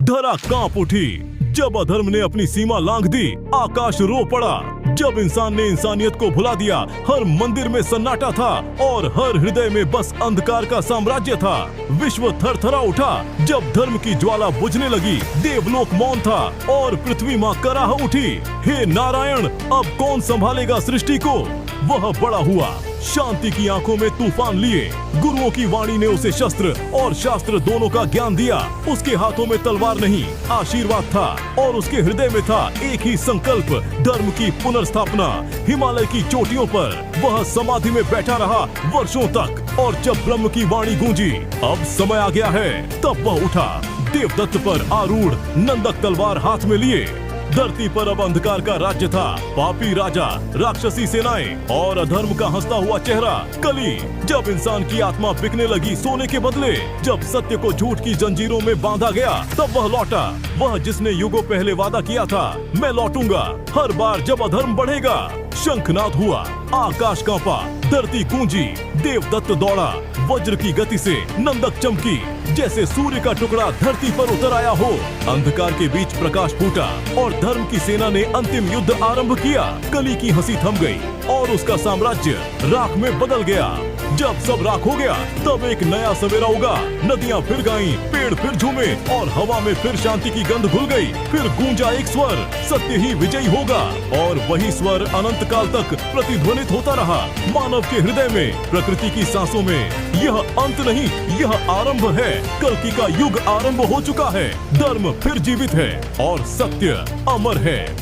धरा कांप उठी। जब अधर्म ने अपनी सीमा लांघ दी, आकाश रो पड़ा। जब इंसान ने इंसानियत को भुला दिया, हर मंदिर में सन्नाटा था और हर हृदय में बस अंधकार का साम्राज्य था। विश्व थरथरा उठा जब धर्म की ज्वाला बुझने लगी। देवलोक मौन था और पृथ्वी मां कराह उठी। हे नारायण, अब कौन संभालेगा सृष्टि को? वह बड़ा हुआ, शांति की आंखों में तूफान लिए। गुरुओं की वाणी ने उसे शस्त्र और शास्त्र दोनों का ज्ञान दिया। उसके हाथों में तलवार नहीं, आशीर्वाद था और उसके हृदय में था एक ही संकल्प, धर्म की पुनर्स्थापना। हिमालय की चोटियों पर वह समाधि में बैठा रहा वर्षों तक, और जब ब्रह्म की वाणी गूंजी, अब समय आ गया है, तब वह उठा, देवदत्त पर आरूढ़, नंदक तलवार हाथ में लिए। धरती पर अब अंधकार का राज्य था, पापी राजा, राक्षसी सेनाएं और अधर्म का हंसता हुआ चेहरा, कली। जब इंसान की आत्मा बिकने लगी सोने के बदले, जब सत्य को झूठ की जंजीरों में बांधा गया, तब वह लौटा, वह जिसने युगों पहले वादा किया था, मैं लौटूंगा हर बार जब अधर्म बढ़ेगा। शंखनाद हुआ, आकाश कांपा, धरती गूंजी, देवदत्त दौड़ा, वज्र की गति से नंदक चमकी, जैसे सूर्य का टुकड़ा धरती पर उतर आया हो। अंधकार के बीच प्रकाश फूटा और धर्म की सेना ने अंतिम युद्ध आरंभ किया। कली की हंसी थम गई और उसका साम्राज्य राख में बदल गया। जब सब राख हो गया, तब एक नया सवेरा उगा। नदियां फिर गाईं, पेड़ फिर झूमे और हवा में फिर शांति की गंध घुल गई। फिर गूंजा एक स्वर, सत्य ही विजयी होगा। और वही स्वर अनंत काल तक प्रतिध्वनित होता रहा, मानव के हृदय में, प्रकृति की सांसों में। यह अंत नहीं, यह आरंभ है। कल्कि का युग आरंभ हो चुका है। धर्म फिर जीवित है और सत्य अमर है।